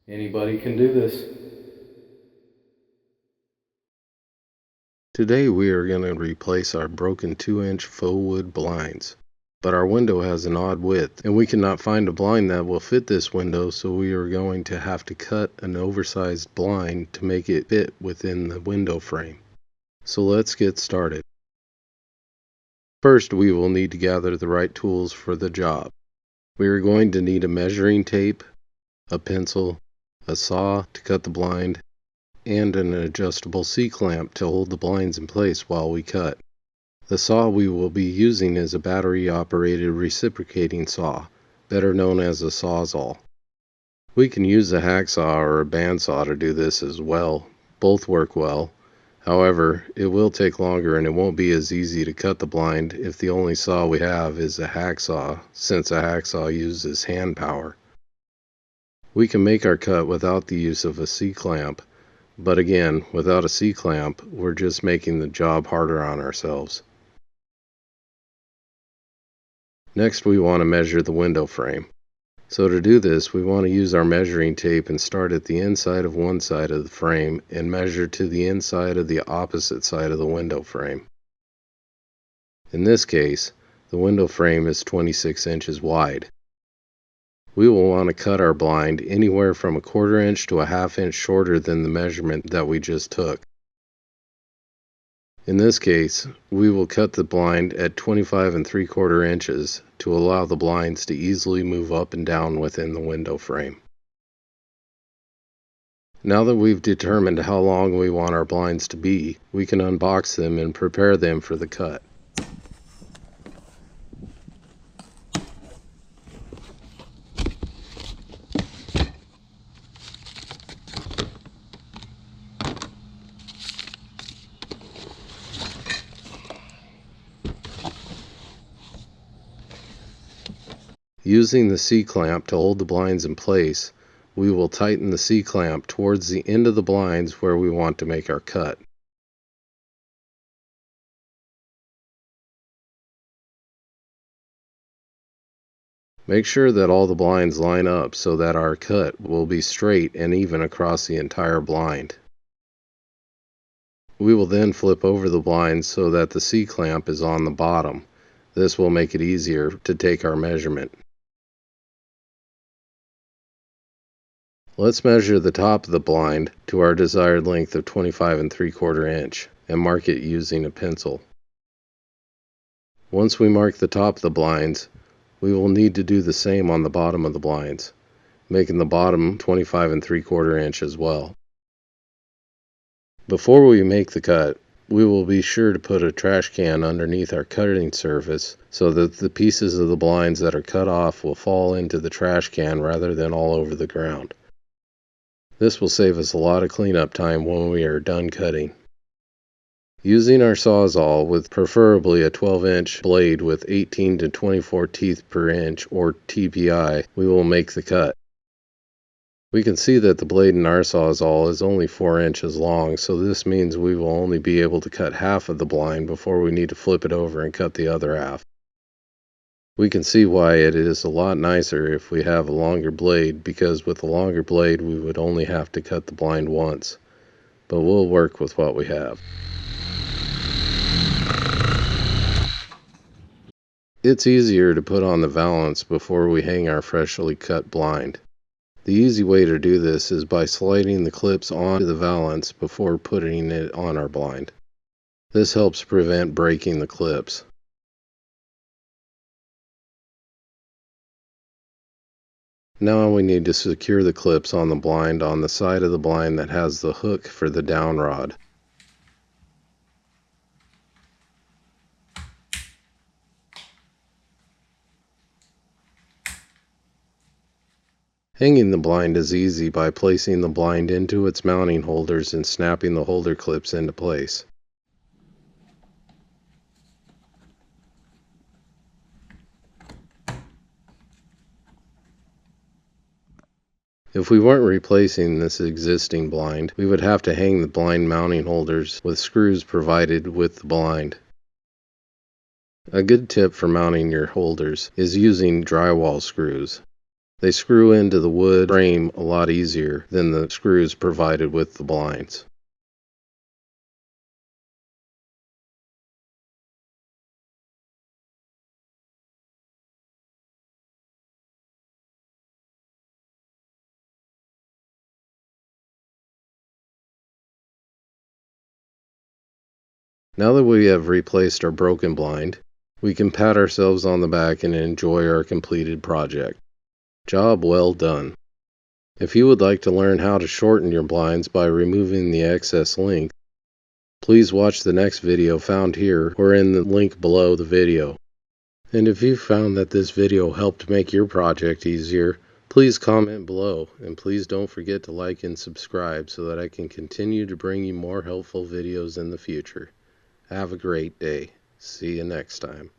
Anybody can do this. Today we are going to replace our broken 2-inch faux wood blinds. But our window has an odd width, and we cannot find a blind that will fit this window, so we are going to have to cut an oversized blind to make it fit within the window frame. So let's get started. First, we will need to gather the right tools for the job. We are going to need a measuring tape, a pencil, a saw to cut the blind, and an adjustable C-clamp to hold the blinds in place while we cut. The saw we will be using is a battery-operated reciprocating saw, better known as a sawzall. We can use a hacksaw or a bandsaw to do this as well. Both work well. However, it will take longer and it won't be as easy to cut the blind if the only saw we have is a hacksaw, since a hacksaw uses hand power. We can make our cut without the use of a C-clamp, but again, without a C-clamp, we're just making the job harder on ourselves. Next, we want to measure the window frame. So to do this, we want to use our measuring tape and start at the inside of one side of the frame and measure to the inside of the opposite side of the window frame. In this case, the window frame is 26 inches wide. We will want to cut our blind anywhere from a 1/4 inch to a 1/2 inch shorter than the measurement that we just took. In this case, we will cut the blind at 25 3/4 inches to allow the blinds to easily move up and down within the window frame. Now that we've determined how long we want our blinds to be, we can unbox them and prepare them for the cut. Using the C-clamp to hold the blinds in place, we will tighten the C-clamp towards the end of the blinds where we want to make our cut. Make sure that all the blinds line up so that our cut will be straight and even across the entire blind. We will then flip over the blinds so that the C-clamp is on the bottom. This will make it easier to take our measurement. Let's measure the top of the blind to our desired length of 25 3/4 inch and mark it using a pencil. Once we mark the top of the blinds, we will need to do the same on the bottom of the blinds, making the bottom 25 3/4 inch as well. Before we make the cut, we will be sure to put a trash can underneath our cutting surface so that the pieces of the blinds that are cut off will fall into the trash can rather than all over the ground. This will save us a lot of cleanup time when we are done cutting. Using our sawzall with preferably a 12-inch blade with 18 to 24 teeth per inch or TPI, we will make the cut. We can see that the blade in our sawzall is only 4 inches long, so this means we will only be able to cut half of the blind before we need to flip it over and cut the other half. We can see why it is a lot nicer if we have a longer blade, because with a longer blade we would only have to cut the blind once. But we'll work with what we have. It's easier to put on the valance before we hang our freshly cut blind. The easy way to do this is by sliding the clips onto the valance before putting it on our blind. This helps prevent breaking the clips. Now we need to secure the clips on the blind on the side of the blind that has the hook for the down rod. Hanging the blind is easy by placing the blind into its mounting holders and snapping the holder clips into place. If we weren't replacing this existing blind, we would have to hang the blind mounting holders with screws provided with the blind. A good tip for mounting your holders is using drywall screws. They screw into the wood frame a lot easier than the screws provided with the blinds. Now that we have replaced our broken blind, we can pat ourselves on the back and enjoy our completed project. Job well done. If you would like to learn how to shorten your blinds by removing the excess length, please watch the next video found here or in the link below the video. And if you found that this video helped make your project easier, please comment below, and please don't forget to like and subscribe so that I can continue to bring you more helpful videos in the future. Have a great day. See you next time.